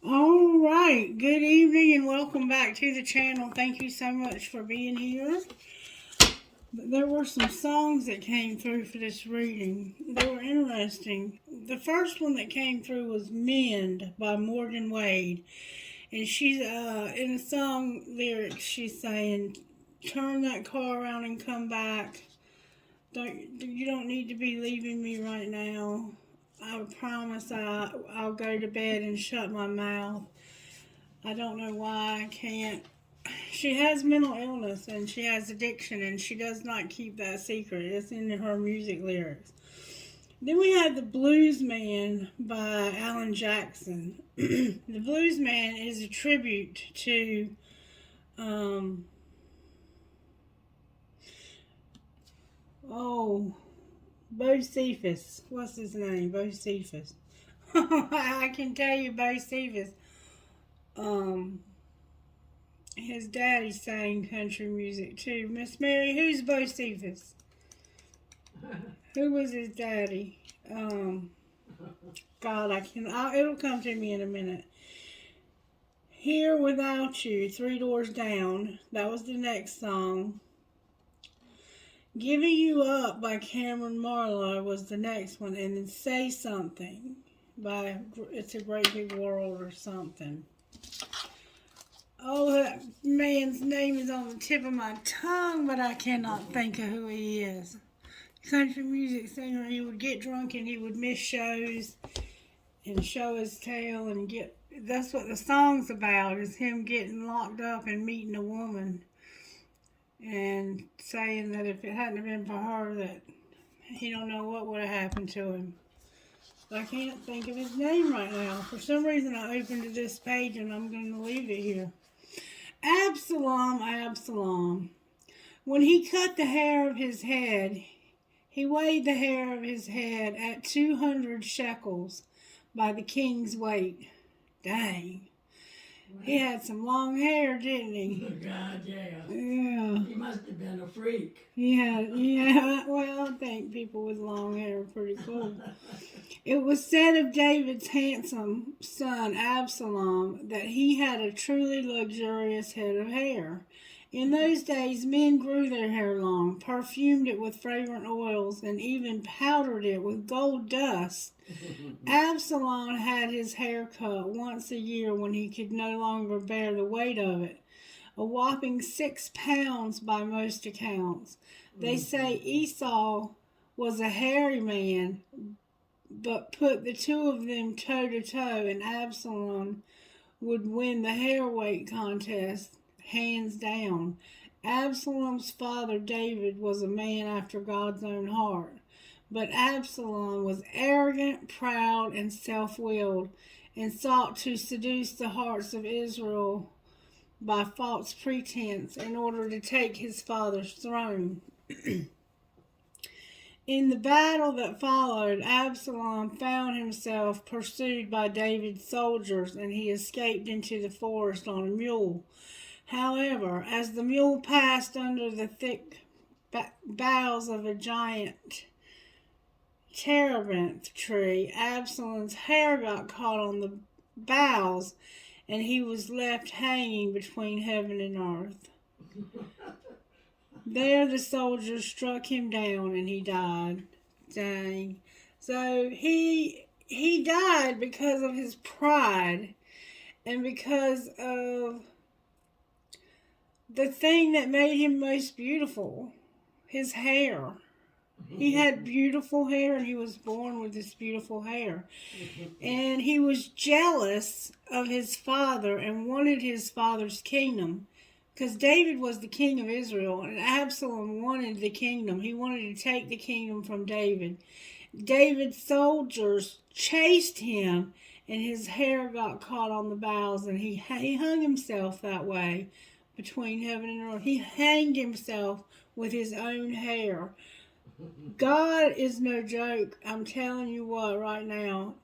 All right, good evening and welcome back to the channel. Thank you so much for being here. There were some songs that came through for this reading. They were interesting. The first one that came through was Mend by Morgan Wade. And she's in the song lyrics she's saying, turn that car around and come back. You don't need to be leaving me right now. I promise I'll go to bed and shut my mouth. I don't know why I can't. She has mental illness and she has addiction and she does not keep that secret. It's in her music lyrics. Then we have The Blues Man by Alan Jackson. The Blues Man is a tribute to um, oh, Bocephus. What's his name? Bocephus. I can tell you Bocephus. Um, his daddy sang country music too. Miss Mary, who's Bocephus? Who was his daddy? God, it'll come to me in a minute. Here Without You, Three Doors Down. That was the next song. Giving You Up by Cameron Marlowe was the next one. And then Say Something by It's a Great Big World or something. Oh, that man's name is on the tip of my tongue, but I cannot think of who he is. Country music singer. He would get drunk and he would miss shows and show his tail and get. That's what the song's about, is him getting locked up and meeting a woman and saying that if it hadn't been for her, that he don't know what would have happened to him. I can't think of his name right now. For some reason, I opened to this page and I'm going to leave it here. Absalom, Absalom. When he cut the hair of his head, he weighed the hair of his head at 200 shekels by the king's weight. Dang. He had some long hair, didn't he? God, yeah. Yeah. He must have been a freak. Yeah. Well, I think people with long hair are pretty cool. It was said of David's handsome son, Absalom, that he had a truly luxurious head of hair. In those days, men grew their hair long, perfumed it with fragrant oils, and even powdered it with gold dust. Absalom had his hair cut once a year when he could no longer bear the weight of it, a whopping 6 pounds by most accounts. They say Esau was a hairy man, but put the two of them toe to toe, and Absalom would win the hair weight contest hands down. Absalom's father, David, was a man after God's own heart. But Absalom was arrogant, proud, and self-willed, and sought to seduce the hearts of Israel by false pretense in order to take his father's throne. In the battle that followed, Absalom found himself pursued by David's soldiers, and he escaped into the forest on a mule. However, as the mule passed under the thick boughs of a giant terebinth tree, Absalom's hair got caught on the boughs, and he was left hanging between heaven and earth. There the soldiers struck him down and he died. Dang. So he died because of his pride and because of the thing that made him most beautiful, his hair. He had beautiful hair and he was born with this beautiful hair. And he was jealous of his father and wanted his father's kingdom. Because David was the king of Israel and Absalom wanted the kingdom. He wanted to take the kingdom from David. David's soldiers chased him and his hair got caught on the boughs and he hung himself that way between heaven and earth. He hanged himself with his own hair. God is no joke. I'm telling you what right now.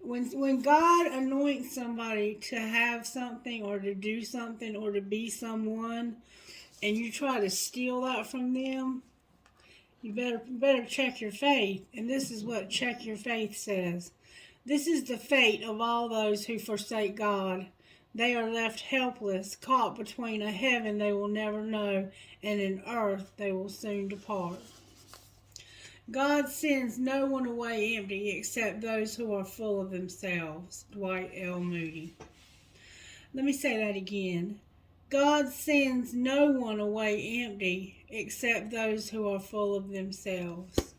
When God anoints somebody to have something or to do something or to be someone, and you try to steal that from them, you better check your faith. And this is what check your faith says. This is the fate of all those who forsake God. They are left helpless, caught between a heaven they will never know and an earth they will soon depart. God sends no one away empty except those who are full of themselves. Dwight L. Moody. Let me say that again. God sends no one away empty except those who are full of themselves.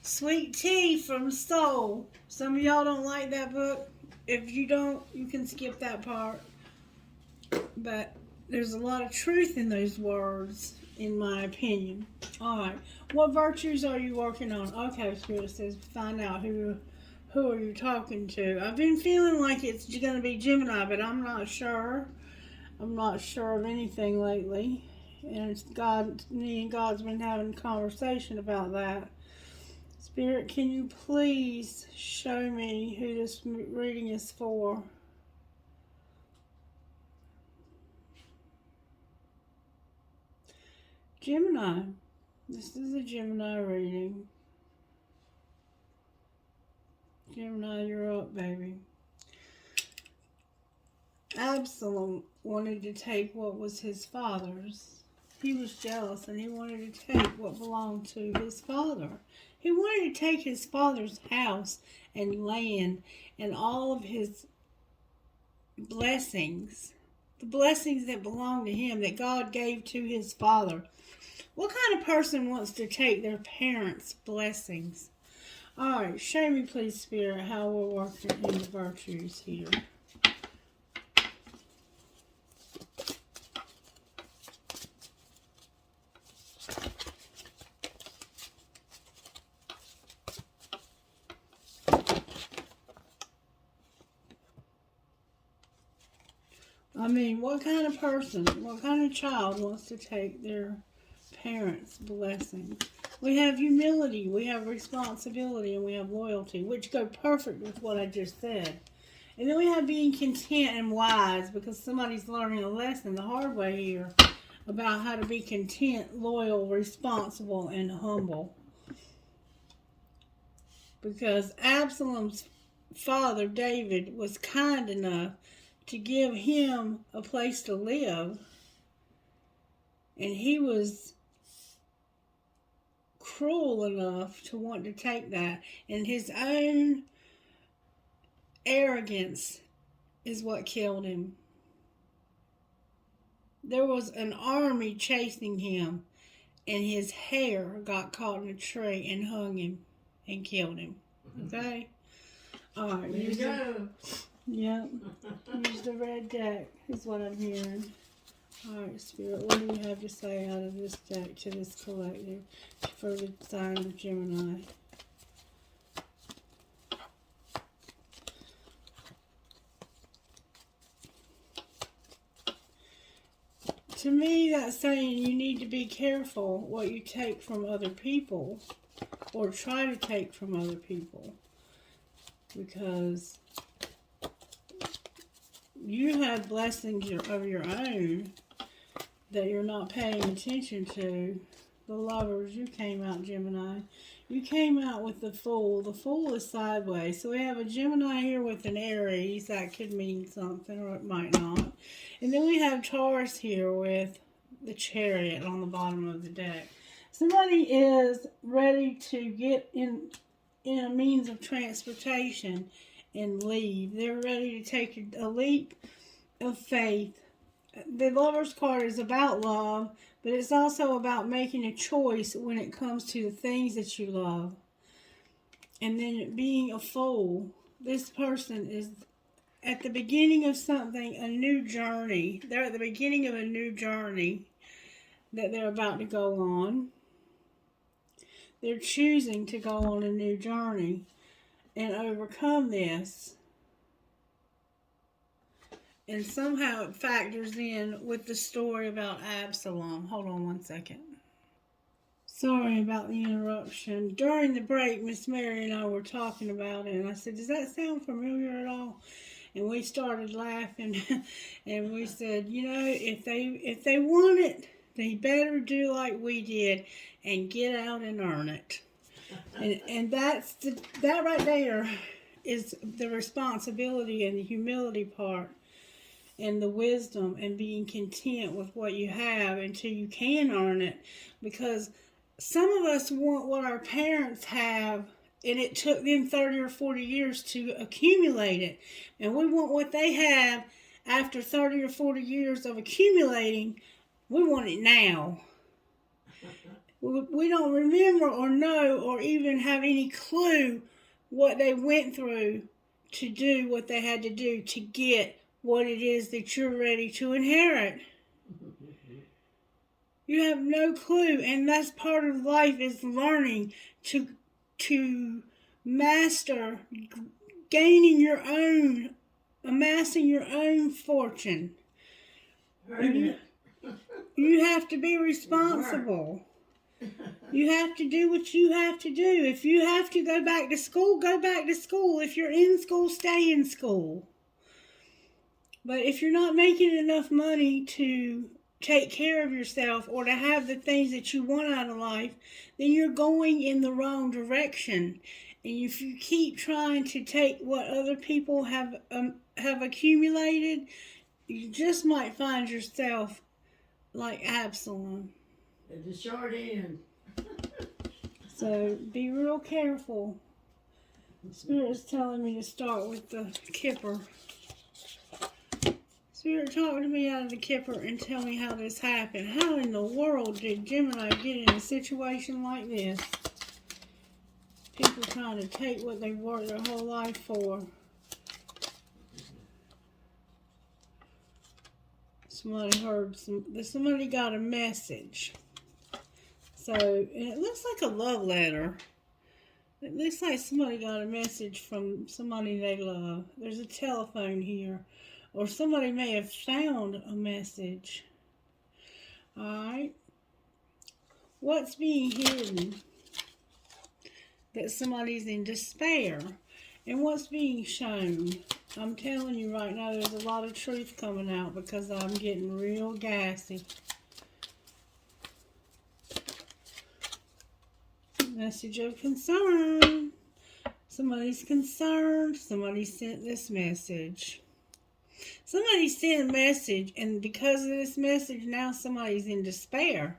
Sweet Tea from Soul. Some of y'all don't like that book. If you don't, you can skip that part. But there's a lot of truth in those words, in my opinion. Alright, what virtues are you working on? Okay, Spirit says find out who are you talking to. I've been feeling like it's going to be Gemini, but I'm not sure. I'm not sure of anything lately. And it's me and God's been having a conversation about that. Spirit, can you please show me who this reading is for? Gemini. This is a Gemini reading. Gemini, you're up, baby. Absalom wanted to take what was his father's. He was jealous and he wanted to take what belonged to his father. He wanted to take his father's house and land and all of his blessings, the blessings that belonged to him that God gave to his father. What kind of person wants to take their parents' blessings? All right, show me, please, Spirit, how we're working in the virtues here. What kind of person, what kind of child wants to take their parents' blessings? We have humility, we have responsibility, and we have loyalty, which go perfect with what I just said. And then we have being content and wise, because somebody's learning a lesson the hard way here about how to be content, loyal, responsible, and humble. Because Absalom's father, David, was kind enough to give him a place to live, and he was cruel enough to want to take that, and his own arrogance is what killed him. There was an army chasing him, and his hair got caught in a tree and hung him and killed him. Okay? Alright, There you go. Yep. Use the red deck is what I'm hearing. Alright, Spirit, what do you have to say out of this deck to this collective for the sign of Gemini? To me, that's saying you need to be careful what you take from other people or try to take from other people, because you have blessings of your own that you're not paying attention to. The Lovers, you came out, Gemini. You came out with the Fool. The Fool is sideways. So we have a Gemini here with an Aries. That could mean something, or it might not. And then we have Taurus here with the Chariot on the bottom of the deck. Somebody is ready to get in a means of transportation and leave. They're ready to take a leap of faith. The Lover's card is about love, but it's also about making a choice when it comes to the things that you love. And then being a fool. This person is at the beginning of something, a new journey. They're at the beginning of a new journey that they're about to go on. They're choosing to go on a new journey and overcome this. And somehow it factors in with the story about Absalom. Hold on one second. Sorry about the interruption. During the break, Miss Mary and I were talking about it, and I said, does that sound familiar at all? And we started laughing, and we said, you know, if they want it, they better do like we did and get out and earn it. And that right there is the responsibility and the humility part and the wisdom and being content with what you have until you can earn it. Because some of us want what our parents have and it took them 30 or 40 years to accumulate it. And we want what they have after 30 or 40 years of accumulating. We want it now. We don't remember or know or even have any clue what they went through to do what they had to do to get what it is that you're ready to inherit. You have no clue, and that's part of life, is learning to master gaining your own, amassing your own fortune. You have to be responsible. You have to do what you have to do. If you have to go back to school, go back to school. If you're in school, stay in school. But if you're not making enough money to take care of yourself or to have the things that you want out of life, then you're going in the wrong direction. And if you keep trying to take what other people have accumulated, you just might find yourself like Absalom. At the short end. So be real careful. Spirit's telling me to start with the kipper. Spirit, talk to me out of the kipper and tell me how this happened. How in the world did Gemini get in a situation like this? People trying to take what they've worked their whole life for. Somebody got a message. So, and it looks like a love letter. It looks like somebody got a message from somebody they love. There's a telephone here. Or somebody may have found a message. Alright. What's being hidden? That somebody's in despair. And what's being shown? I'm telling you right now, there's a lot of truth coming out because I'm getting real gassy. Message of concern. Somebody's concerned. Somebody sent this message. Somebody sent a message, and because of this message, now somebody's in despair.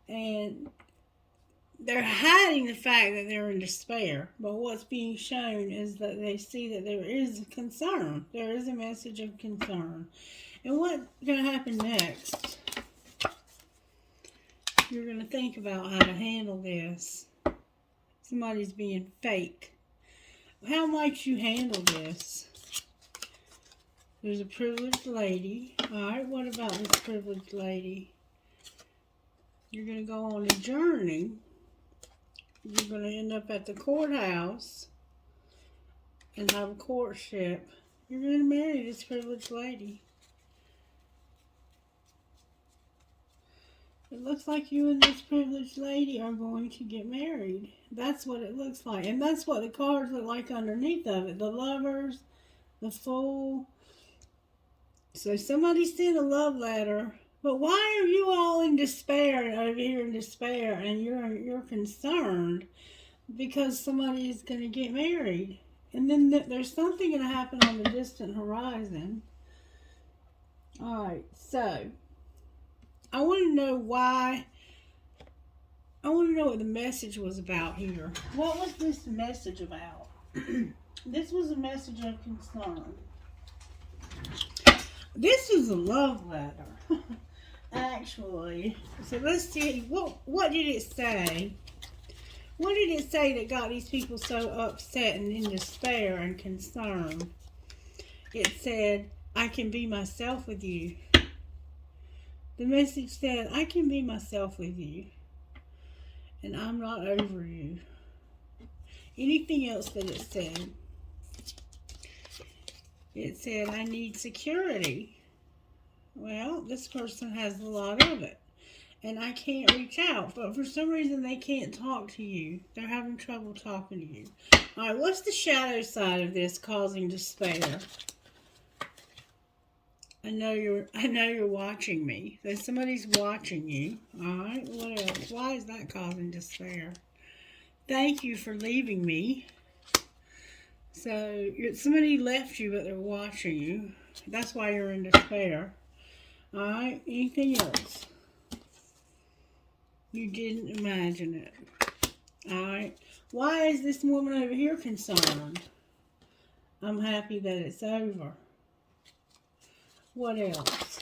And they're hiding the fact that they're in despair. But what's being shown is that they see that there is a concern. There is a message of concern. And what's going to happen next? You're going to think about how to handle this. Somebody's being fake. How might you handle this? There's a privileged lady. Alright, what about this privileged lady? You're going to go on a journey. You're going to end up at the courthouse and have a courtship. You're going to marry this privileged lady. It looks like you and this privileged lady are going to get married. That's what it looks like. And that's what the cards look like underneath of it. The Lovers, the Fool. So somebody sent a love letter. But why are you all in despair, over here in despair, and you're concerned because somebody is going to get married? And then there's something going to happen on the distant horizon. Alright, so I want to know why. I want to know what the message was about here. What was this message about? This was a message of concern. This is a love letter, actually. So let's see, what did it say? What did it say that got these people so upset and in despair and concerned? It said, I can be myself with you. The message said, I can be myself with you. And I'm not over you. Anything else that it said? It said, I need security. Well, this person has a lot of it. And I can't reach out. But for some reason, they can't talk to you. They're having trouble talking to you. Alright, what's the shadow side of this causing despair? I know you're watching me. So somebody's watching you. Alright, what else? Why is that causing despair? Thank you for leaving me. So somebody left you, but they're watching you. That's why you're in despair. All right. Anything else? You didn't imagine it. All right. Why is this woman over here concerned? I'm happy that it's over. What else?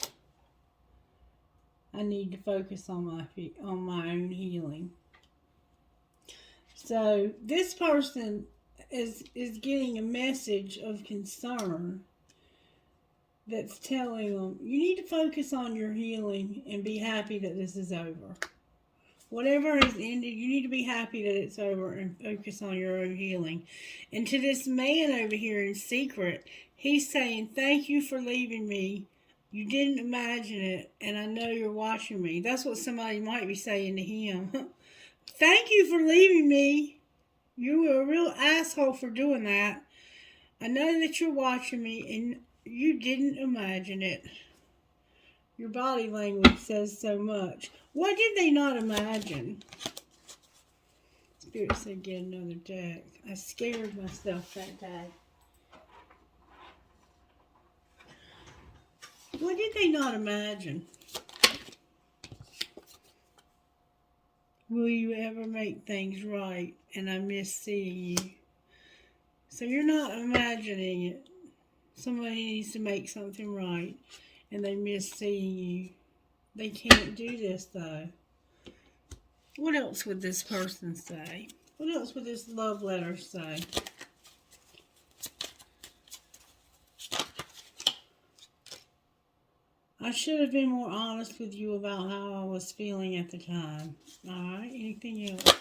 I need to focus on my own healing. So this person is getting a message of concern that's telling them you need to focus on your healing and be happy that this is over. Whatever has ended, you need to be happy that it's over and focus on your own healing. And to this man over here in secret, he's saying, thank you for leaving me. You didn't imagine it, and I know you're watching me. That's what somebody might be saying to him. Thank you for leaving me. You were a real asshole for doing that. I know that you're watching me, and you didn't imagine it. Your body language says so much. What did they not imagine? Spirit said get another deck. I scared myself that day. What did they not imagine? Will you ever make things right? And I miss seeing you. So you're not imagining it. Somebody needs to make something right, and they miss seeing you. They can't do this, though. What else would this person say? What else would this love letter say? I should have been more honest with you about how I was feeling at the time. Alright, anything else?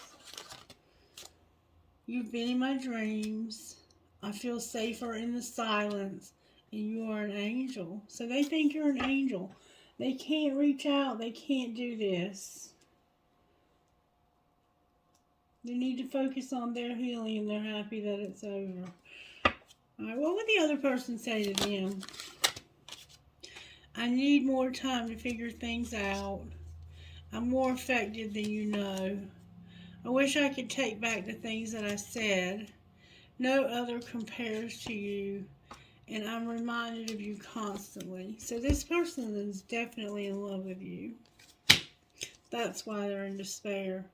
You've been in my dreams. I feel safer in the silence. And you are an angel. So they think you're an angel. They can't reach out. They can't do this. They need to focus on their healing and they're happy that it's over. Alright, what would the other person say to them? I need more time to figure things out. I'm more effective than you know. I wish I could take back the things that I said. No other compares to you. And I'm reminded of you constantly. So this person is definitely in love with you. That's why they're in despair.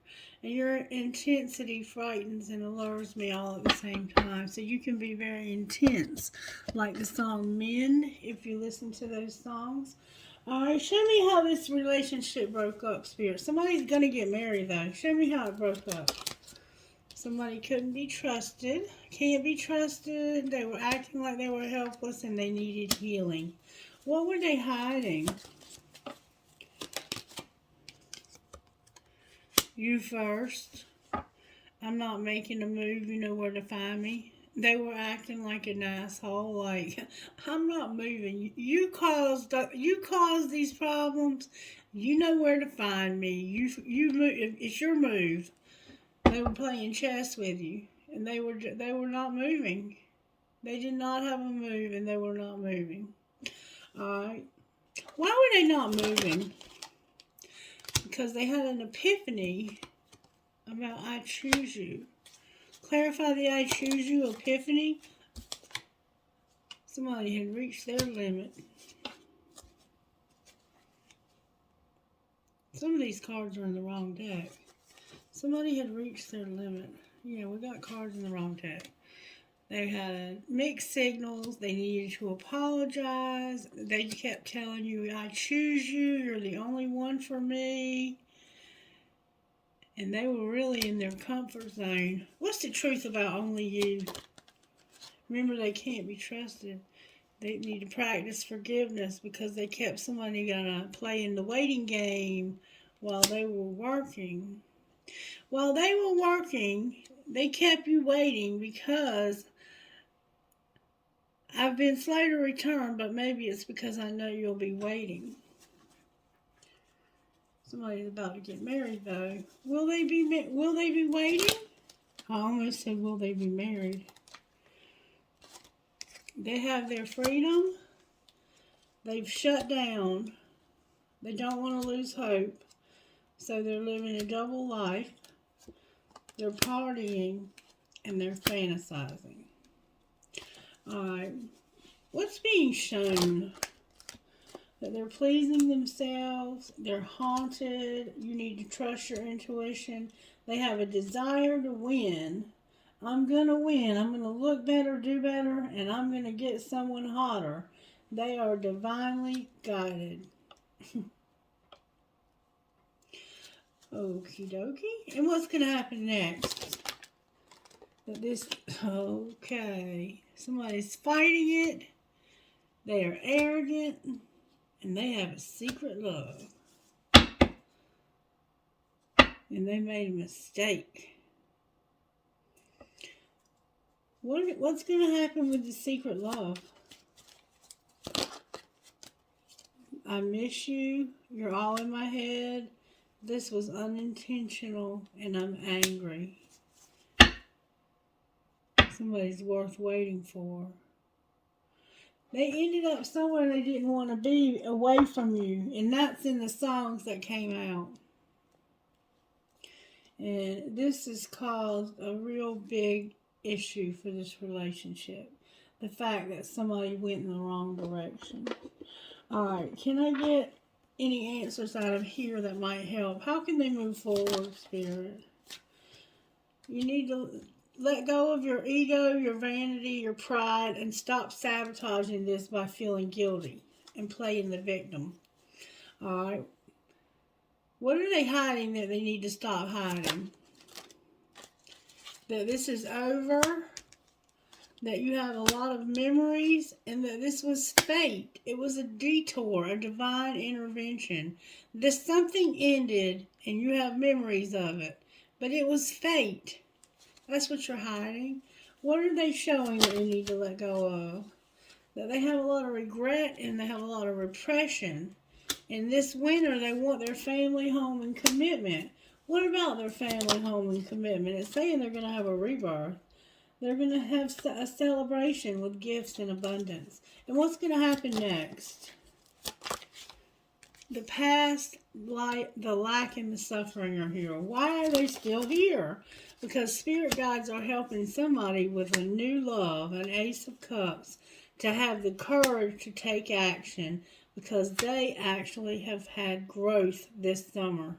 And your intensity frightens and allures me all at the same time. So you can be very intense. Like the song Men, if you listen to those songs. Alright, show me how this relationship broke up, Spirit. Somebody's going to get married, though. Show me how it broke up. Somebody couldn't be trusted. Can't be trusted. They were acting like they were helpless and they needed healing. What were they hiding? You first. I'm not making a move. You know where to find me. They were acting like an asshole. Like, I'm not moving. You caused these problems. You know where to find me. You move. It's your move. They were playing chess with you, and they were not moving. They did not have a move, and they were not moving. All right. Why were they not moving? Because they had an epiphany about I choose you. Clarify the I choose you epiphany. Somebody had reached their limit. Some of these cards are in the wrong deck. Somebody had reached their limit. Yeah, we got cards in the wrong deck. They had mixed signals. They needed to apologize. They kept telling you, I choose you. You're the only one for me. And they were really in their comfort zone. What's the truth about only you? Remember, they can't be trusted. They need to practice forgiveness because they kept somebody gonna play in the waiting game while they were working. While they were working, they kept you waiting because I've been slow to return, but maybe it's because I know you'll be waiting. Somebody's about to get married, though. Will they be waiting? I almost said, will they be married? They have their freedom. They've shut down. They don't want to lose hope. So they're living a double life. They're partying and they're fantasizing. Alright. What's being shown? That they're pleasing themselves. They're haunted. You need to trust your intuition. They have a desire to win. I'm going to win. I'm going to look better, do better, and I'm going to get someone hotter. They are divinely guided. Okie dokie. And what's going to happen next? Okay. Somebody's fighting it. They are arrogant. And they have a secret love. And they made a mistake. What's going to happen with the secret love? I miss you. You're all in my head. This was unintentional, and I'm angry. Somebody's worth waiting for. They ended up somewhere they didn't want to be, away from you. And that's in the songs that came out. And this has caused a real big issue for this relationship. The fact that somebody went in the wrong direction. Alright, can I get any answers out of here that might help? How can they move forward, Spirit? You need to let go of your ego, your vanity, your pride, and stop sabotaging this by feeling guilty and playing the victim. Alright. What are they hiding that they need to stop hiding? That this is over. That you have a lot of memories. And that this was fate. It was a detour, a divine intervention. This something ended and you have memories of it. But it was fate. That's what you're hiding. What are they showing that you need to let go of? That they have a lot of regret and they have a lot of repression. And this winter, they want their family, home, and commitment. What about their family, home, and commitment? It's saying they're going to have a rebirth. They're going to have a celebration with gifts and abundance. And what's going to happen next? The past, the lack, and the suffering are here. Why are they still here? Because spirit guides are helping somebody with a new love, an Ace of Cups, to have the courage to take action because they actually have had growth this summer.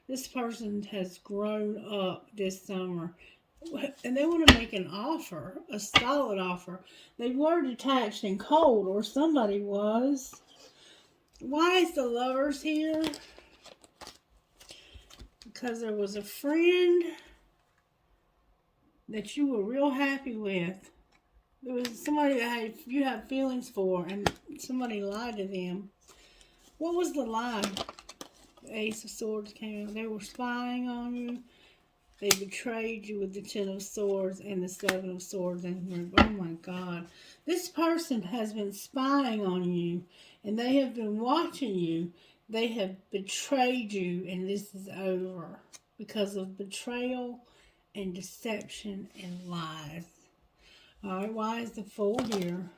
This person has grown up this summer. And they want to make an offer, a solid offer. They were detached and cold, or somebody was. Why is the Lovers here? Because there was a friend that you were real happy with. There was somebody that you have feelings for, and somebody lied to them. What was the lie? The Ace of Swords came out. They were spying on you. They betrayed you with the Ten of Swords and the Seven of Swords. And oh my God. This person has been spying on you, and they have been watching you. They have betrayed you, and this is over because of betrayal and deception and lies. Alright, why is the Fool here?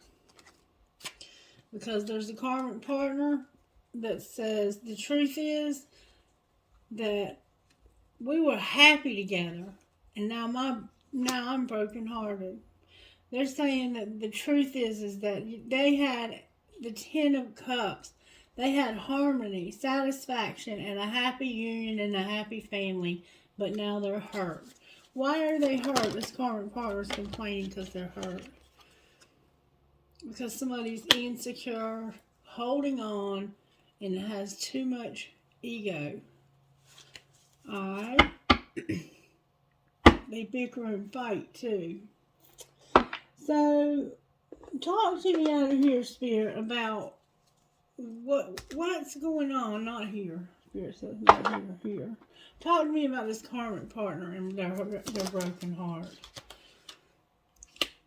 Because there's a karmic partner that says the truth is that we were happy together, and now I'm brokenhearted. They're saying that the truth is that they had the Ten of Cups. They had harmony, satisfaction, and a happy union and a happy family, but now they're hurt. Why are they hurt? This karmic partner is complaining because they're hurt. Because somebody's insecure, holding on, and has too much ego. Alright. They bicker and fight too. So, talk to me out of here, Spirit, about what's going on. Not here. Spirit says not here. Here. Talk to me about this karmic partner and their broken heart.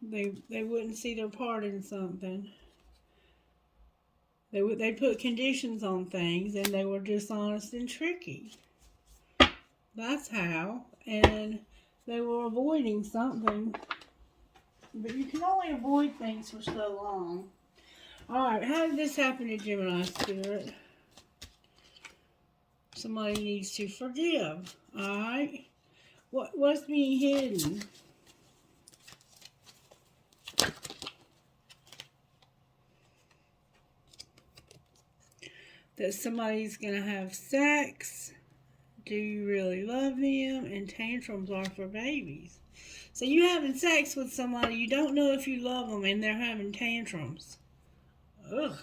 They wouldn't see their part in something. They put conditions on things, and they were dishonest and tricky. That's how. And they were avoiding something. But you can only avoid things for so long. Alright, how did this happen to Gemini Spirit? Somebody needs to forgive. Alright? What's being hidden? that somebody's going to have sex. Do you really love them? And tantrums are for babies. So you having sex with somebody, you don't know if you love them, and they're having tantrums. Ugh,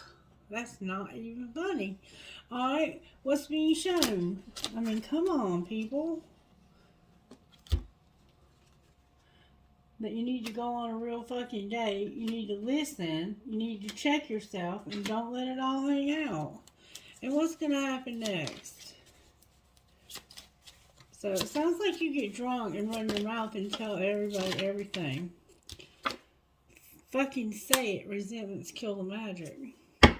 that's not even funny. Alright, what's being shown? I mean, come on, people. That you need to go on a real fucking date. You need to listen. You need to check yourself, and don't let it all hang out. And what's going to happen next? So it sounds like you get drunk and run your mouth and tell everybody everything. Fucking say it. Resentments kill the magic.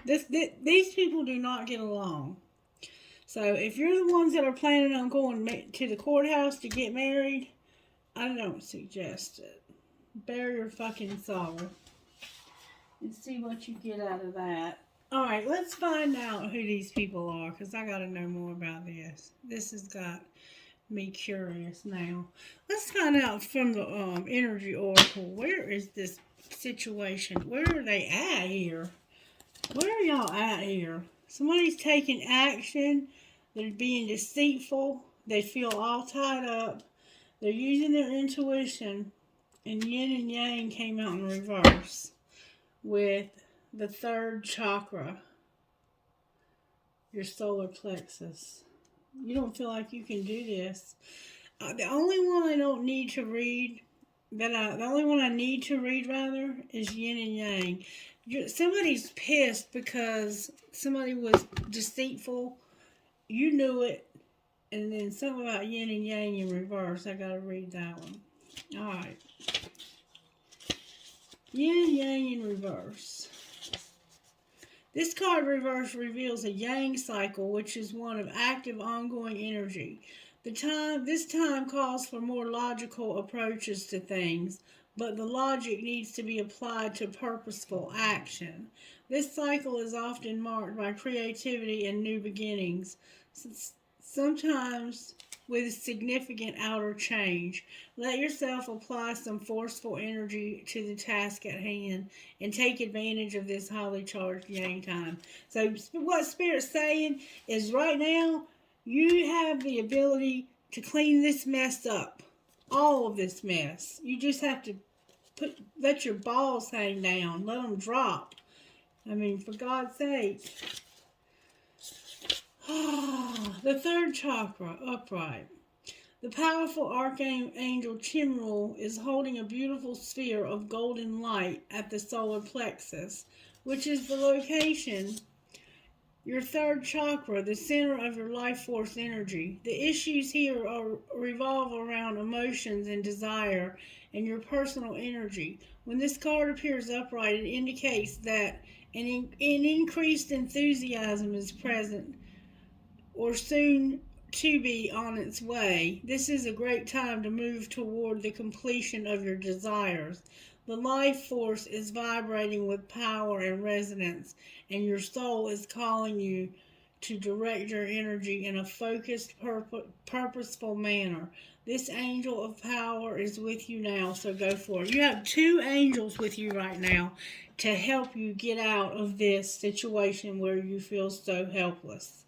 These people do not get along. So if you're the ones that are planning on going to the courthouse to get married, I don't suggest it. Bare your fucking soul and see what you get out of that. Alright, let's find out who these people are, because I got to know more about this. This has got me curious now. Let's find out from the energy oracle. Where is this situation? Where are they at here? Where are y'all at here? Somebody's taking action. They're being deceitful. They feel all tied up. They're using their intuition. And yin and yang came out in reverse with the third chakra, your solar plexus. You don't feel like you can do this. The only one I don't need to read, the only one I need to read rather, is yin and yang. Somebody's pissed because somebody was deceitful. You knew it. And then something about yin and yang in reverse. I gotta read that one. Alright. Yin and yang in reverse. This card reverse reveals a yang cycle, which is one of active, ongoing energy. This time calls for more logical approaches to things, but the logic needs to be applied to purposeful action. This cycle is often marked by creativity and new beginnings, sometimes with significant outer change. Let yourself apply some forceful energy to the task at hand and take advantage of this highly charged yang time. So what Spirit's saying is right now, you have the ability to clean this mess up. All of this mess. You just have to let your balls hang down. Let them drop. I mean, for God's sake. The third chakra, upright. The powerful archangel Chimrul is holding a beautiful sphere of golden light at the solar plexus, which is the location, your third chakra, the center of your life force energy. The issues here revolve around emotions and desire and your personal energy. When this card appears upright, it indicates that an increased enthusiasm is present or soon to be on its way. This is a great time to move toward the completion of your desires. The life force is vibrating with power and resonance, and your soul is calling you to direct your energy in a focused, purposeful manner. This angel of power is with you now, so go for it. You have two angels with you right now to help you get out of this situation where you feel so helpless.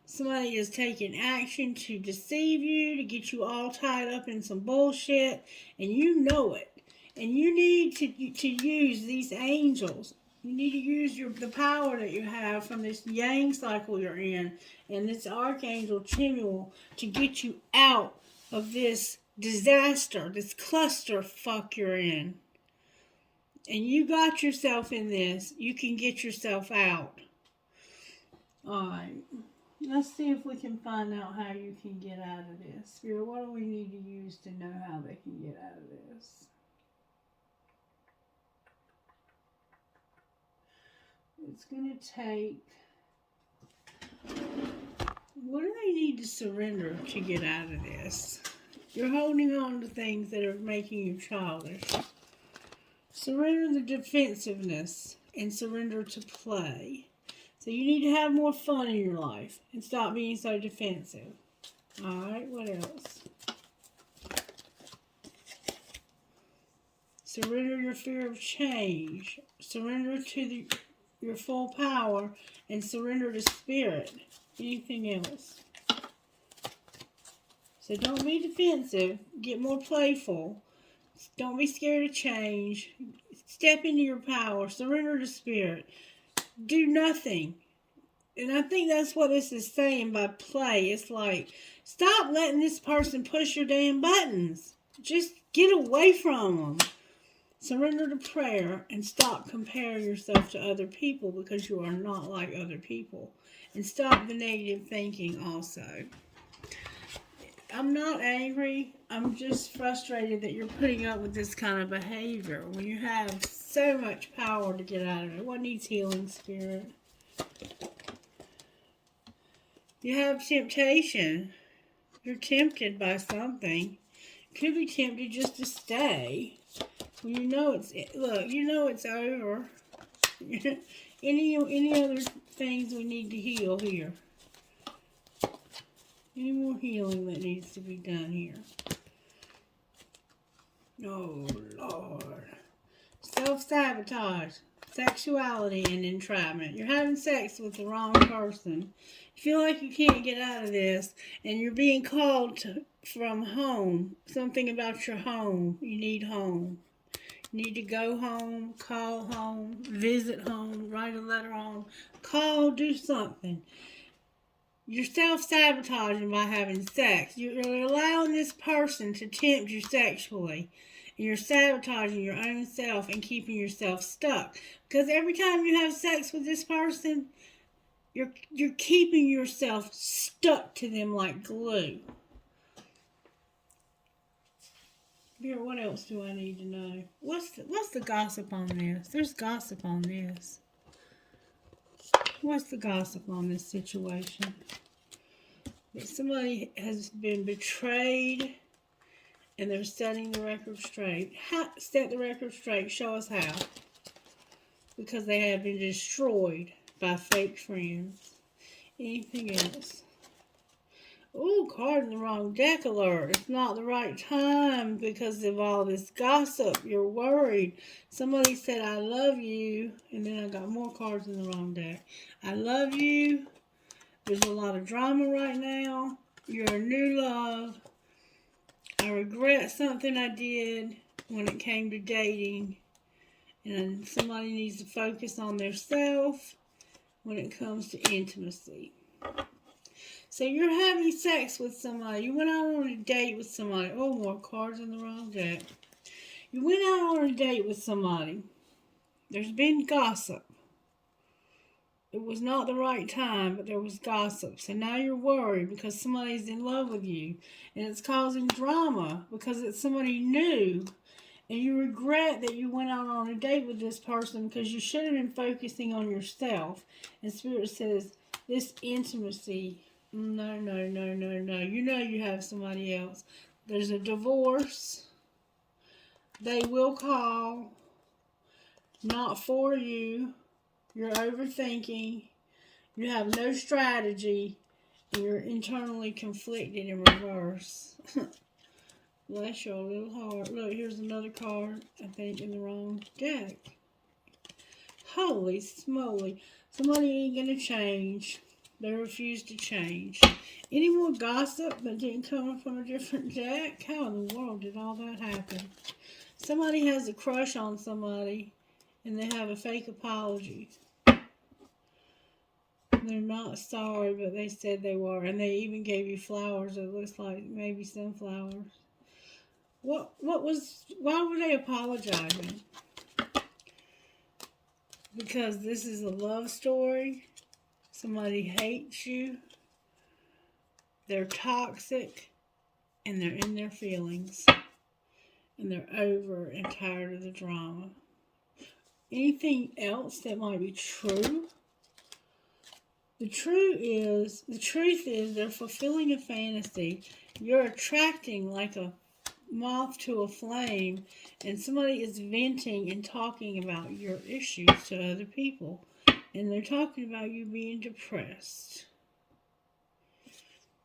Somebody is taking action to deceive you, to get you all tied up in some bullshit, and you know it. And you need to use these angels. You need to use the power that you have from this yang cycle you're in and this archangel Chimuel to get you out of this disaster, this cluster fuck you're in. And you got yourself in this. You can get yourself out. Alright. Let's see if we can find out how you can get out of this. Spirit, what do we need to use to know how they can get out of this? It's going to take... What do they need to surrender to get out of this? You're holding on to things that are making you childish. Surrender the defensiveness and surrender to play. So you need to have more fun in your life and stop being so defensive. Alright, what else? Surrender your fear of change. Surrender to your full power and surrender to spirit. Anything else? So don't be defensive. Get more playful. Don't be scared of change. Step into your power. Surrender to spirit. Do nothing. And I think that's what this is saying by play. It's like, stop letting this person push your damn buttons. Just get away from them. Surrender to prayer and stop comparing yourself to other people because you are not like other people. And stop the negative thinking also. I'm not angry. I'm just frustrated that you're putting up with this kind of behavior when you have so much power to get out of it. What needs healing, Spirit? You have temptation. You're tempted by something. Could be tempted just to stay. Well, you know it's over. Any other things we need to heal here? Any more healing that needs to be done here? Oh, Lord. Self-sabotage, sexuality, and entrapment. You're having sex with the wrong person. You feel like you can't get out of this, and you're being called from home. Something about your home. You need home. You need to go home, call home, visit home, write a letter home, call, do something. You're self-sabotaging by having sex. You're allowing this person to tempt you sexually. And you're sabotaging your own self and keeping yourself stuck. Because every time you have sex with this person, you're keeping yourself stuck to them like glue. What else do I need to know? What's the gossip on this? There's gossip on this. What's the gossip on this situation? That somebody has been betrayed and they're setting the record straight. Set the record straight. Show us how. Because they have been destroyed by fake friends. Anything else? Ooh, card in the wrong deck alert. It's not the right time because of all this gossip. You're worried. Somebody said, I love you. And then I got more cards in the wrong deck. I love you. There's a lot of drama right now. You're a new love. I regret something I did when it came to dating. And somebody needs to focus on their self when it comes to intimacy. So you're having sex with somebody. You went out on a date with somebody. Oh, more cards in the wrong deck. You went out on a date with somebody. There's been gossip. It was not the right time, but there was gossip. So now you're worried because somebody's in love with you. And it's causing drama because it's somebody new. And you regret that you went out on a date with this person because you should have been focusing on yourself. And Spirit says, this intimacy, no. You know you have somebody else. There's a divorce. They will call. Not for you. You're overthinking. You have no strategy. And you're internally conflicted in reverse. Bless your little heart. Look, here's another card, I think, in the wrong deck. Holy smoly. Somebody ain't going to change. They refuse to change. Any more gossip that didn't come from a different deck? How in the world did all that happen? Somebody has a crush on somebody, and they have a fake apology. They're not sorry, but they said they were. And they even gave you flowers. It looks like maybe sunflowers. Why were they apologizing? Because this is a love story. Somebody hates you. They're toxic. And they're in their feelings. And they're over and tired of the drama. Anything else that might be true? The truth is they're fulfilling a fantasy. You're attracting like a moth to a flame, and somebody is venting and talking about your issues to other people, and they're talking about you being depressed.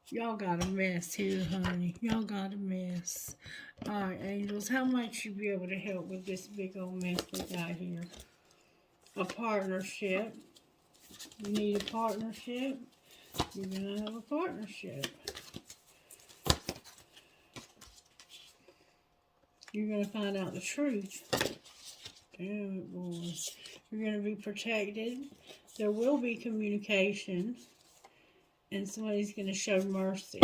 Y'all got a mess here, honey. Y'all got a mess. Alright, angels, how might you be able to help with this big old mess we got here? a partnership. You need a partnership. You're going to have a partnership. You're going to find out the truth. Damn it, boy. You're going to be protected. There will be communication. And somebody's going to show mercy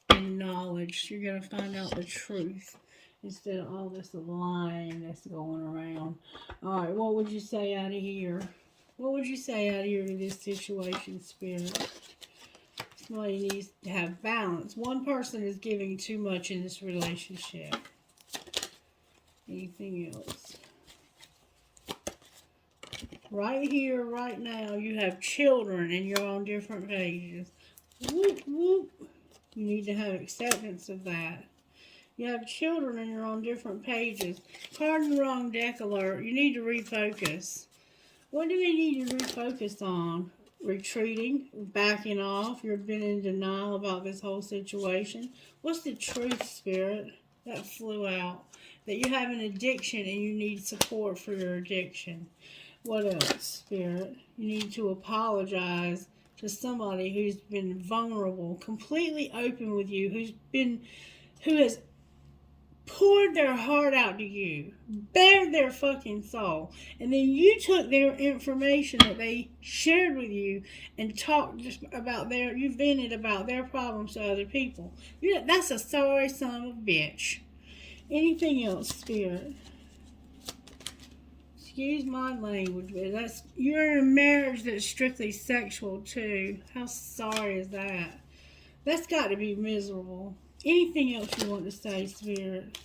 and knowledge. You're going to find out the truth instead of all this lying that's going around. All right, what would you say out of here? What would you say out of here to this situation, Spirit? Somebody needs to have balance. One person is giving too much in this relationship. Anything else? Right here, right now, you have children and you're on different pages. Whoop, whoop. You need to have acceptance of that. You have children and you're on different pages. Card in the wrong deck alert. You need to refocus. What do they need to refocus on? Retreating, backing off. You've been in denial about this whole situation. What's the truth, Spirit? That flew out. That you have an addiction and you need support for your addiction. What else, Spirit? You need to apologize to somebody who's been vulnerable, completely open with you, who has poured their heart out to you, bared their fucking soul, and then you took their information that they shared with you and talked just about you vented about their problems to other people. That's a sorry son of a bitch. Anything else, Spirit? Excuse my language, but you're in a marriage that's strictly sexual too. How sorry is that? That's got to be miserable. Anything else you want to say, Spirit?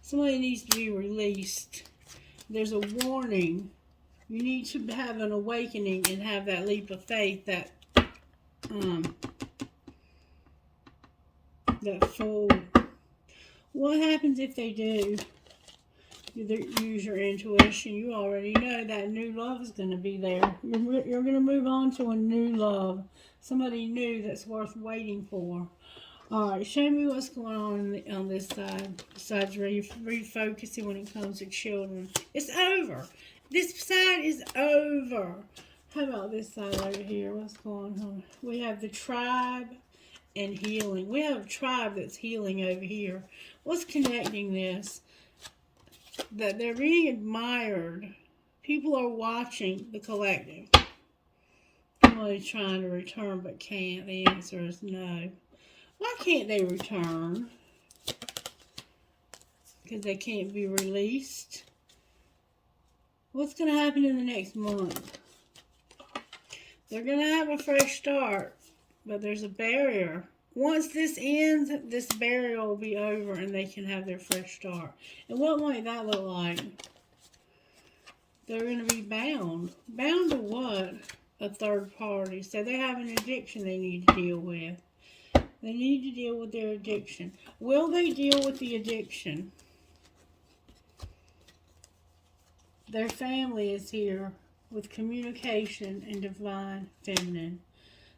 Somebody needs to be released. There's a warning. You need to have an awakening and have that leap of faith, that full. What happens if they do? Use your intuition. You already know that new love is going to be there. You're going to move on to a new love. Somebody new that's worth waiting for. Alright, show me what's going on this side. Besides refocusing when it comes to children. It's over. This side is over. How about this side over here? What's going on? We have the tribe and healing. We have a tribe that's healing over here. What's connecting this? That they're being admired. People are watching the collective. Somebody's trying to return but can't. The answer is no. Why can't they return? Because they can't be released. What's going to happen in the next month? They're going to have a fresh start, but there's a barrier. Once this ends, this barrier will be over and they can have their fresh start. And what might that look like? They're going to be bound. Bound to what? A third party. So they have an addiction they need to deal with. They need to deal with their addiction. Will they deal with the addiction? Their family is here with communication and divine feminine.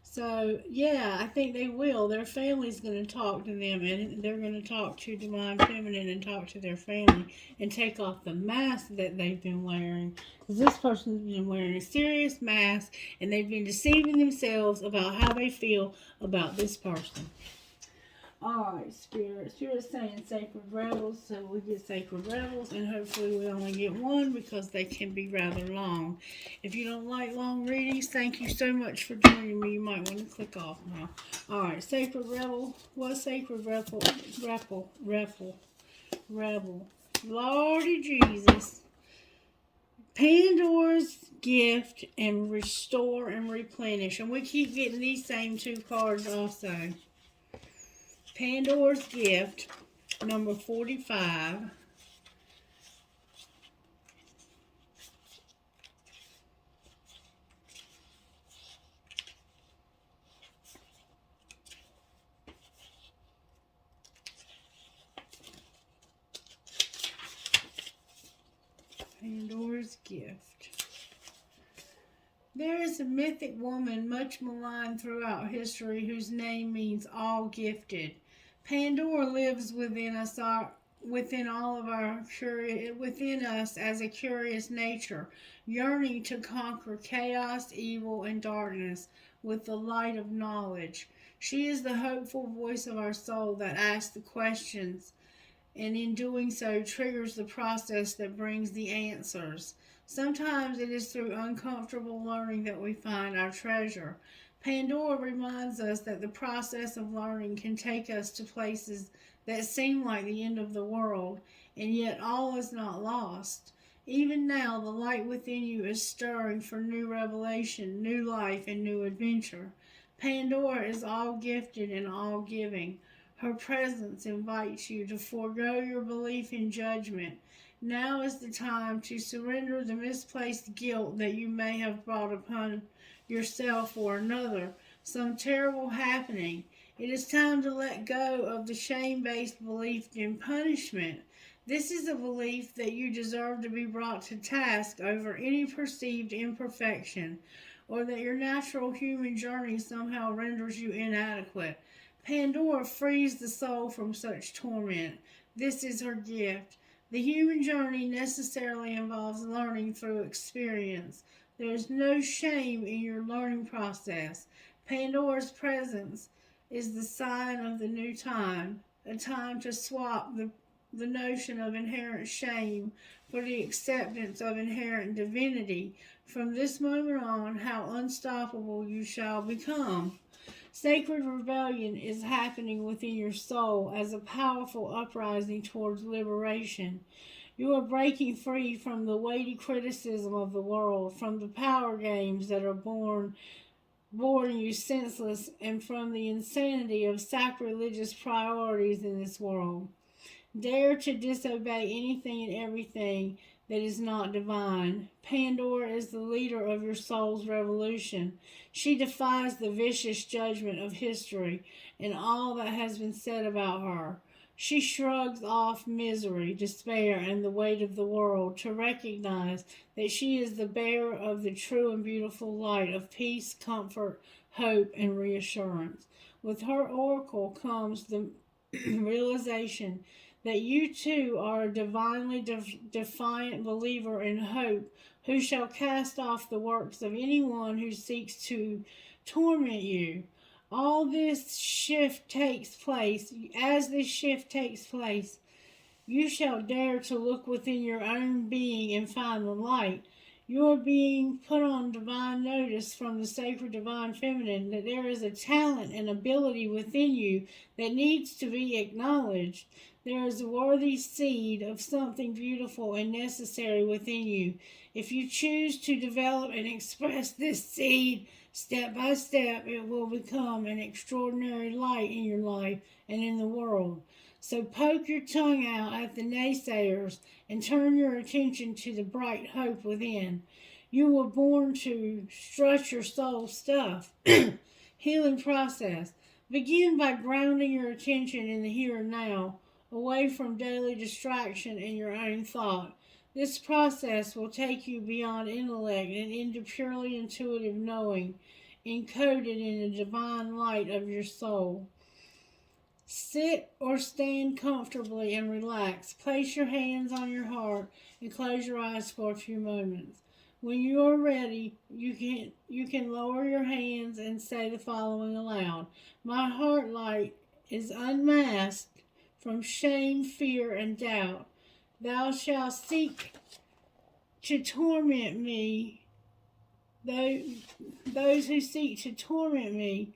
So, yeah, I think they will. Their family's going to talk to them, and they're going to talk to divine feminine and talk to their family and take off the mask that they've been wearing. Because this person's been wearing a serious mask, and they've been deceiving themselves about how they feel about this person. Alright, Spirit. Spirit's saying sacred rebels, so we get sacred rebels, and hopefully we only get one because they can be rather long. If you don't like long readings, thank you so much for joining me. You might want to click off now. Alright, sacred rebel. What's sacred rebel? Rebel. Lordy Jesus. Pandora's gift and restore and replenish. And we keep getting these same two cards also. Pandora's gift, number 45. Pandora's gift. There is a mythic woman much maligned throughout history whose name means all gifted. Pandora lives within us within all of our within us as a curious nature, yearning to conquer chaos, evil, and darkness with the light of knowledge. She is the hopeful voice of our soul that asks the questions, and in doing so triggers the process that brings the answers. Sometimes it is through uncomfortable learning that we find our treasure. Pandora reminds us that the process of learning can take us to places that seem like the end of the world, and yet all is not lost. Even now, the light within you is stirring for new revelation, new life, and new adventure. Pandora is all gifted and all giving. Her presence invites you to forego your belief in judgment. Now is the time to surrender the misplaced guilt that you may have brought upon yourself or another, some terrible happening. It is time to let go of the shame-based belief in punishment. This is a belief that you deserve to be brought to task over any perceived imperfection, or that your natural human journey somehow renders you inadequate. Pandora frees the soul from such torment. This is her gift. The human journey necessarily involves learning through experience. There is no shame in your learning process. Pandora's presence is the sign of the new time, a time to swap the notion of inherent shame for the acceptance of inherent divinity. From this moment on, how unstoppable you shall become. Sacred rebellion is happening within your soul as a powerful uprising towards liberation. You are breaking free from the weighty criticism of the world, from the power games that are boring you senseless, and from the insanity of sacrilegious priorities in this world. Dare to disobey anything and everything that is not divine. Pandora is the leader of your soul's revolution. She defies the vicious judgment of history and all that has been said about her. She shrugs off misery, despair, and the weight of the world to recognize that she is the bearer of the true and beautiful light of peace, comfort, hope, and reassurance. With her oracle comes the realization that you too are a divinely defiant believer in hope, who shall cast off the works of anyone who seeks to torment you. All this shift takes place. As this shift takes place, you shall dare to look within your own being and find the light. You are being put on divine notice from the sacred divine feminine that there is a talent and ability within you that needs to be acknowledged. There is a worthy seed of something beautiful and necessary within you. If you choose to develop and express this seed step by step, it will become an extraordinary light in your life and in the world. So poke your tongue out at the naysayers and turn your attention to the bright hope within. You were born to strut your soul stuff. Healing process. Begin by grounding your attention in the here and now, away from daily distraction and your own thought. This process will take you beyond intellect and into purely intuitive knowing, encoded in the divine light of your soul. Sit or stand comfortably and relax. Place your hands on your heart and close your eyes for a few moments. When you are ready, you can lower your hands and say the following aloud. My heart light is unmasked from shame, fear, and doubt. Thou shalt seek to torment me. Those who seek to torment me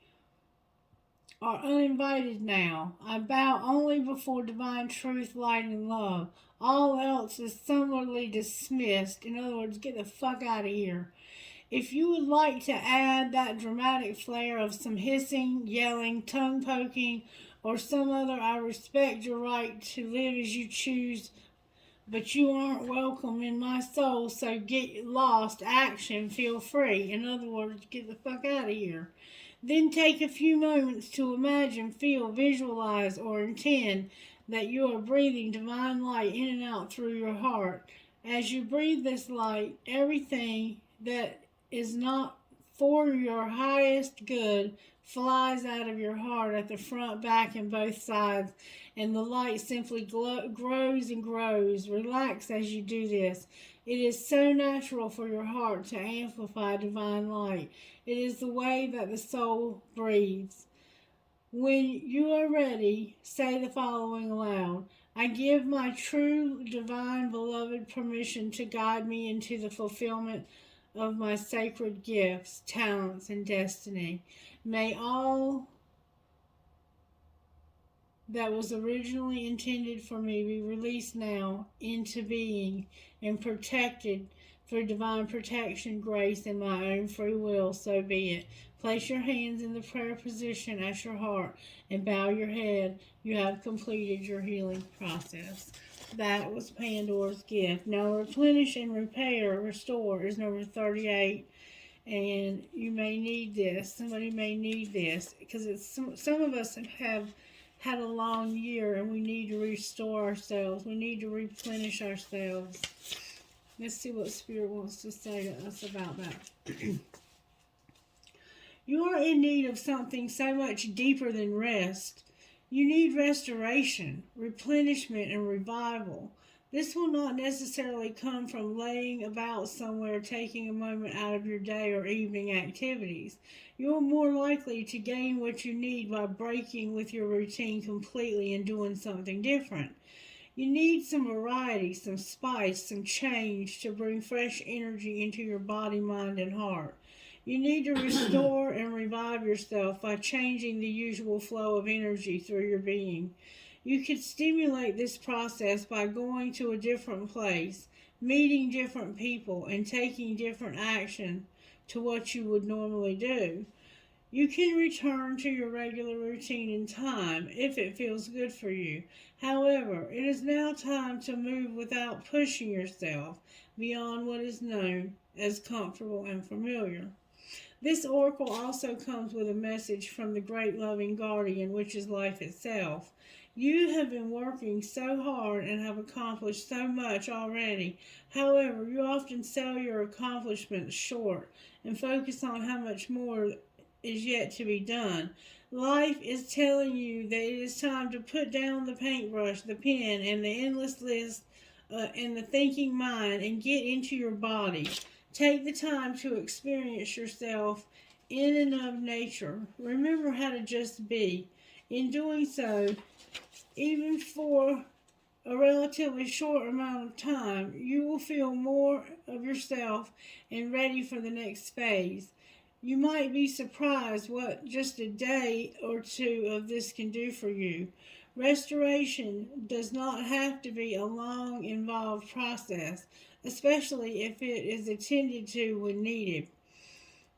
are uninvited now. I bow only before divine truth, light, and love. All else is summarily dismissed. In other words, get the fuck out of here. If you would like to add that dramatic flair of some hissing, yelling, tongue poking, or some other I respect your right to live as you choose, but you aren't welcome in my soul, so get lost action, feel free. In other words, get the fuck out of here. Then take a few moments to imagine, feel, visualize, or intend that you are breathing divine light in and out through your heart. As you breathe this light, everything that is not for your highest good flies out of your heart at the front, back, and both sides, and the light simply grows and grows. Relax as you do this. It is so natural for your heart to amplify divine light. It is the way that the soul breathes. When you are ready, say the following aloud. I give my true, divine, beloved permission to guide me into the fulfillment of my sacred gifts, talents, and destiny. May all that was originally intended for me be released now into being and protected for divine protection, grace, and my own free will, so be it. Place your hands in the prayer position at your heart and bow your head. You have completed your healing process. That was Pandora's gift. Now, replenish and restore is number 38. And you may need this. Somebody may need this because some of us have had a long year and we need to restore ourselves. We need to replenish ourselves. Let's see what Spirit wants to say to us about that. You are in need of something so much deeper than rest. You need restoration, replenishment, and revival. This will not necessarily come from laying about somewhere, taking a moment out of your day or evening activities. You are more likely to gain what you need by breaking with your routine completely and doing something different. You need some variety, some spice, some change to bring fresh energy into your body, mind, and heart. You need to restore and revive yourself by changing the usual flow of energy through your being. You could stimulate this process by going to a different place, meeting different people, and taking different action to what you would normally do. You can return to your regular routine in time if it feels good for you. However, it is now time to move without pushing yourself beyond what is known as comfortable and familiar. This oracle also comes with a message from the great loving guardian, which is life itself. You have been working so hard and have accomplished so much already. However, you often sell your accomplishments short and focus on how much more is yet to be done. Life is telling you that it is time to put down the paintbrush, the pen, and the endless list and the thinking mind and get into your body. Take the time to experience yourself in and of nature. Remember how to just be. In doing so, even for a relatively short amount of time, you will feel more of yourself and ready for the next phase. You might be surprised what just a day or two of this can do for you. Restoration does not have to be a long, involved process, especially if it is attended to when needed.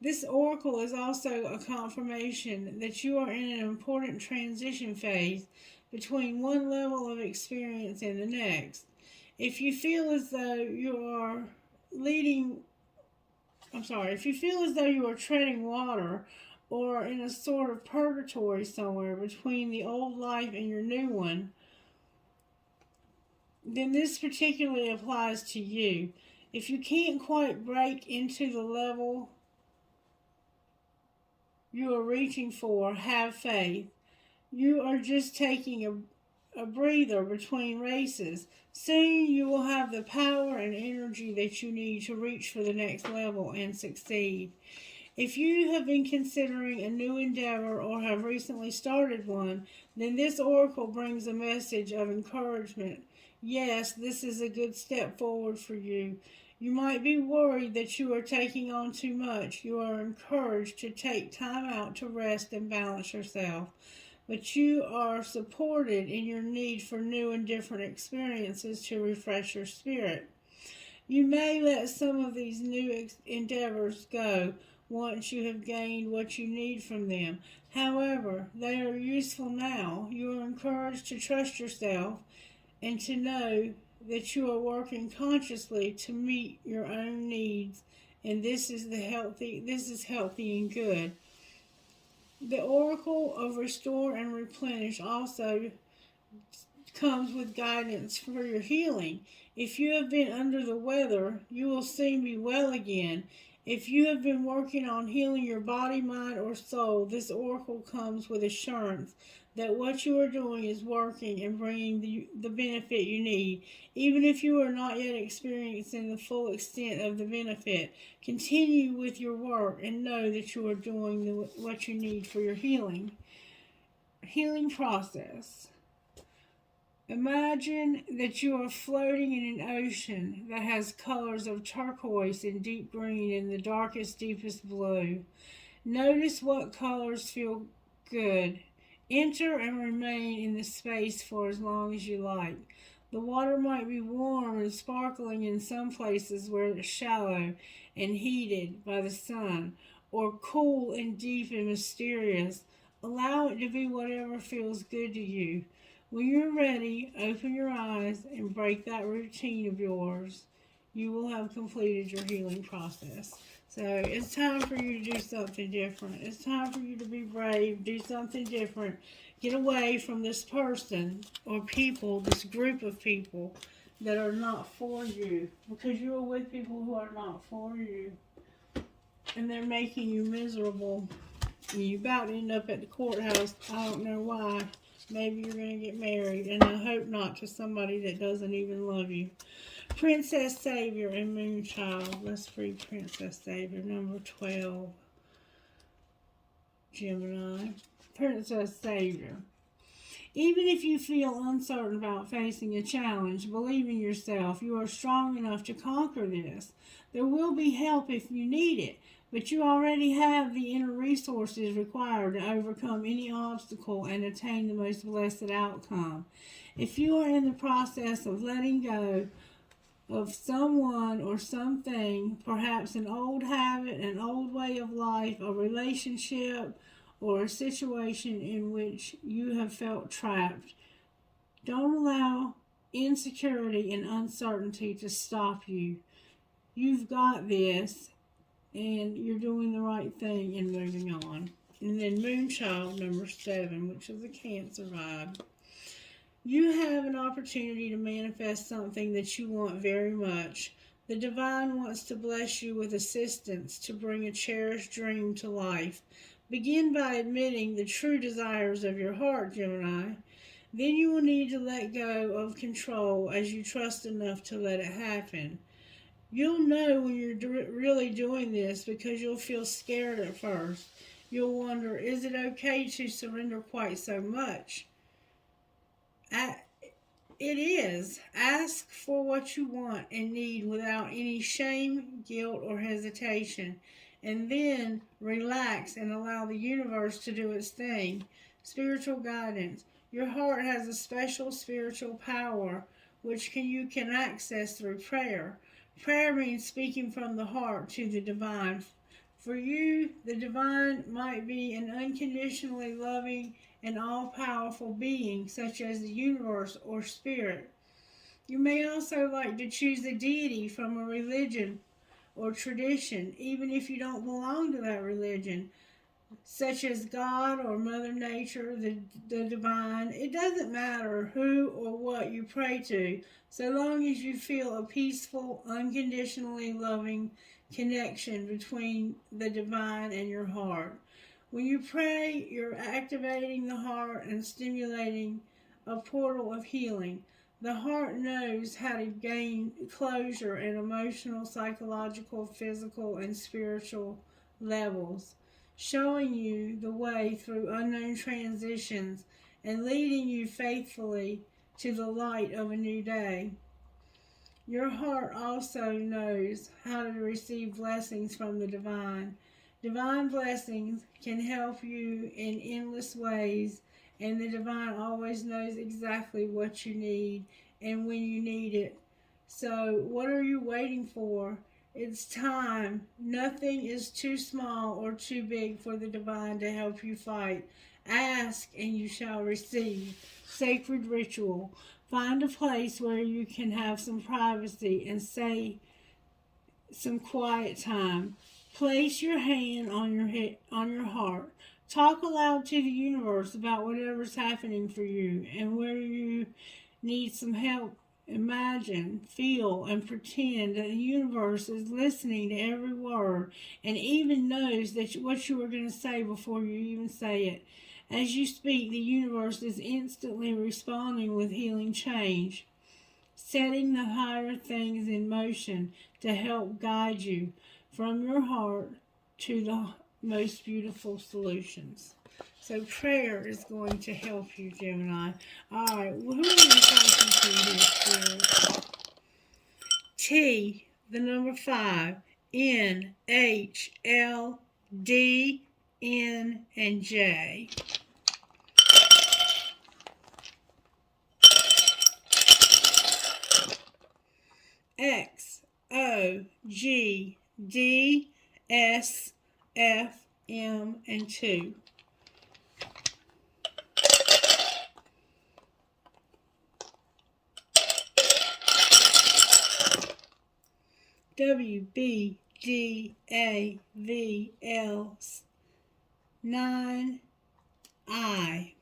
This oracle is also a confirmation that you are in an important transition phase between one level of experience and the next. If you feel as though you are treading water or in a sort of purgatory somewhere between the old life and your new one, then this particularly applies to you. If you can't quite break into the level you are reaching for, have faith. You are just taking a breather between races. Soon you will have the power and energy that you need to reach for the next level and succeed. If you have been considering a new endeavor or have recently started one, then this oracle brings a message of encouragement. Yes, this is a good step forward for you. You might be worried that you are taking on too much. You are encouraged to take time out to rest and balance yourself. But you are supported in your need for new and different experiences to refresh your spirit. You may let some of these new endeavors go once you have gained what you need from them. However, they are useful now. You are encouraged to trust yourself and to know that you are working consciously to meet your own needs, and this is healthy and good. The oracle of restore and replenish also comes with guidance for your healing. If you have been under the weather, you will soon be well again. If you have been working on healing your body, mind, or soul, this oracle comes with assurance that what you are doing is working and bringing the benefit you need. Even if you are not yet experiencing the full extent of the benefit, continue with your work and know that you are doing what you need for your healing process. Imagine that you are floating in an ocean that has colors of turquoise and deep green and the darkest, deepest blue. Notice what colors feel good. Enter and remain in the space for as long as you like. The water might be warm and sparkling in some places where it's shallow and heated by the sun, or cool and deep and mysterious. Allow it to be whatever feels good to you. When you're ready, open your eyes and break that routine of yours. You will have completed your healing process. So it's time for you to do something different. It's time for you to be brave, do something different. Get away from this person or people, this group of people that are not for you, because you are with people who are not for you. And they're making you miserable. You're about to end up at the courthouse. I don't know why. Maybe you're going to get married, and I hope not to somebody that doesn't even love you. Princess Savior and Moonchild. Let's read Princess Savior, number 12. Gemini. Princess Savior. Even if you feel uncertain about facing a challenge, believe in yourself. You are strong enough to conquer this. There will be help if you need it, but you already have the inner resources required to overcome any obstacle and attain the most blessed outcome. If you are in the process of letting go of someone or something, perhaps an old habit, an old way of life, a relationship, or a situation in which you have felt trapped, don't allow insecurity and uncertainty to stop you. You've got this, and you're doing the right thing and moving on. And then Moonchild, number 7, which is a Cancer vibe. You have an opportunity to manifest something that you want very much. The divine wants to bless you with assistance to bring a cherished dream to life. Begin by admitting the true desires of your heart, Gemini. Then you will need to let go of control as you trust enough to let it happen. You'll know when you're really doing this because you'll feel scared at first. You'll wonder, is it okay to surrender quite so much? It is. Ask for what you want and need without any shame, guilt, or hesitation. And then relax and allow the universe to do its thing. Spiritual guidance. Your heart has a special spiritual power which you can access through prayer. Prayer means speaking from the heart to the divine. For you, the divine might be an unconditionally loving and all-powerful being such as the universe or spirit. You may also like to choose a deity from a religion or tradition, even if you don't belong to that religion, such as God or Mother Nature, the divine. It doesn't matter who or what you pray to, so long as you feel a peaceful, unconditionally loving connection between the divine and your heart. When you pray, you're activating the heart and stimulating a portal of healing. The heart knows how to gain closure at emotional, psychological, physical, and spiritual levels, showing you the way through unknown transitions and leading you faithfully to the light of a new day. Your heart also knows how to receive blessings from the divine. Divine blessings can help you in endless ways, and the divine always knows exactly what you need and when you need it. So, what are you waiting for? It's time. Nothing is too small or too big for the divine to help you fight. Ask and you shall receive. Sacred ritual. Find a place where you can have some privacy and say some quiet time. Place your hand on your heart. Talk aloud to the universe about whatever's happening for you and where you need some help Imagine, feel, and pretend that the universe is listening to every word and even knows what you are going to say before you even say it. As you speak, the universe is instantly responding with healing change, setting the higher things in motion to help guide you from your heart to the most beautiful solutions. So prayer is going to help you, Gemini. All right, well, who are you talking to here, Spirit? T, the number 5, N, H, L, D, N, and J. X, O, G, D, S, F, M, and 2. W, B, D, A, V, L, 9, I.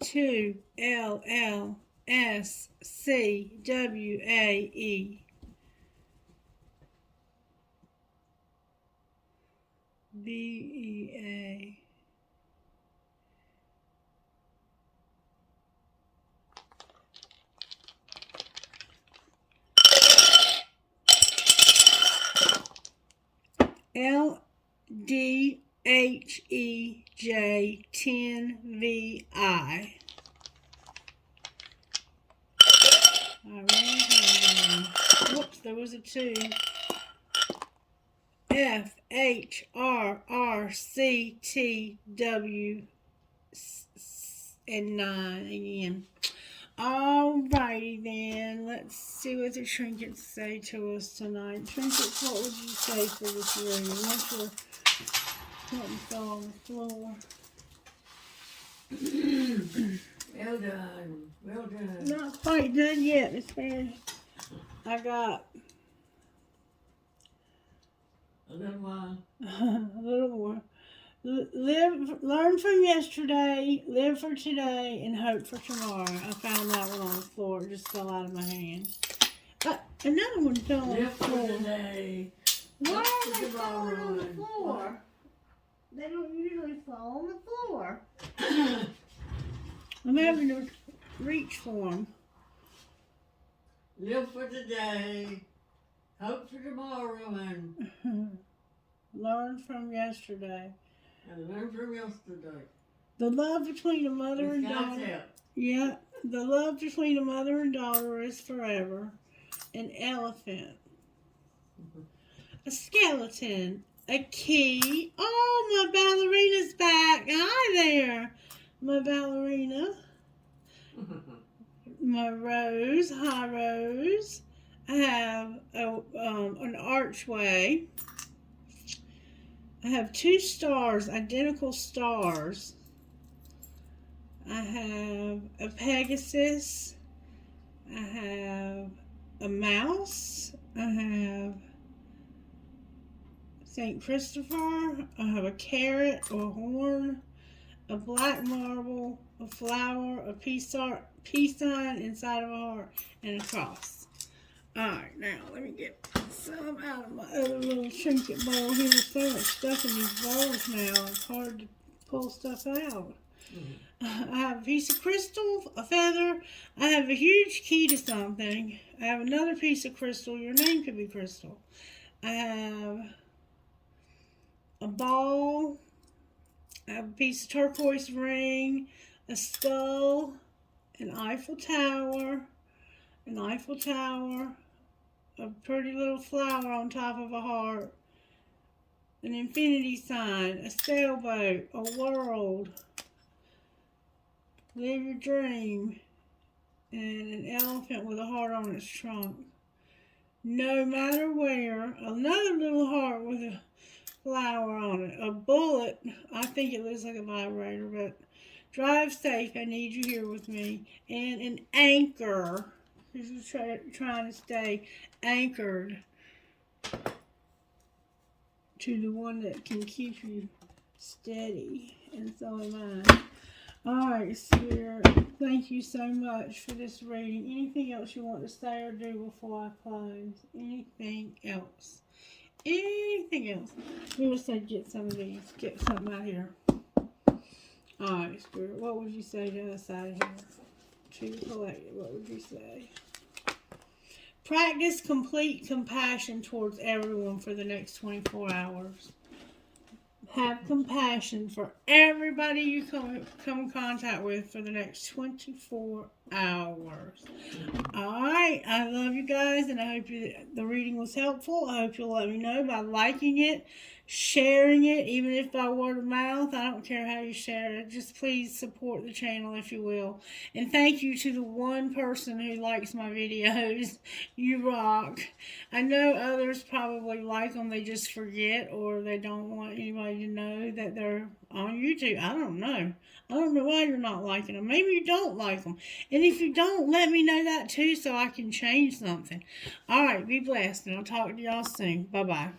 2, L, L, S, C, W, A, E. B, E, A. L, D, H, E, J, 10, V, I. Whoops, there was a 2. F, H, R, R, C, T, W, and 9 again. Alrighty then, let's see what the trinkets say to us tonight. Trinkets, what would you say for this room? Something fell on the floor. Well done. Well done. Not quite done yet, Miss Mary. I got A little while. a little more. Learn from yesterday, live for today, and hope for tomorrow. I found that one on the floor. It just fell out of my hand. Another one fell on the Live for floor. today. Why Hope are for they falling on the tomorrow. floor? They don't usually fall on the floor. I'm having to reach for them. Live for today. Hope for tomorrow and Learn from yesterday. learn from yesterday. The love between a mother With and God's daughter. help. Yeah, the love between a mother and daughter is forever. An elephant. A skeleton. A key. Oh, my ballerina's back. Hi there, my ballerina. My rose. Hi, Rose. I have an archway. I have 2 stars, identical stars. I have a Pegasus. I have a mouse. I have St. Christopher. I have a carrot or a horn, a black marble, a flower, a peace sign inside of a heart, and a cross. Alright, now let me get some out of my other little trinket bowl here. There's so much stuff in these bowls now, it's hard to pull stuff out. I have a piece of crystal, a feather. I have a huge key to something. I have another piece of crystal. Your name could be Crystal. I have a ball. I have a piece of turquoise ring, a skull, an Eiffel Tower, a pretty little flower on top of a heart, an infinity sign, a sailboat, a world, live your dream, and an elephant with a heart on its trunk. No matter where, another little heart with a flower on it, a bullet, I think it looks like a vibrator, but drive safe, I need you here with me, and an anchor. This is trying to stay anchored to the one that can keep you steady. and so am I. Alright, Spirit. Thank you so much for this reading. Anything else you want to say or do before I close? Anything else? Anything else? We would say get some of these. Get something out here. Alright, Spirit. What would you say to us out here? Choose collective. What would you say? Practice complete compassion towards everyone for the next 24 hours. Have compassion for everybody you come in contact with for the next 24 hours. Alright, I love you guys, and I hope the reading was helpful. I hope you'll let me know by liking it, sharing it, even if by word of mouth. I don't care how you share it. Just please support the channel if you will. And thank you to the one person who likes my videos. You rock. I know others probably like them. They just forget, or they don't want anybody to know that they're on YouTube. I don't know. I don't know why you're not liking them. Maybe you don't like them. And if you don't, let me know that too so I can change something. Alright, be blessed, and I'll talk to y'all soon. Bye-bye.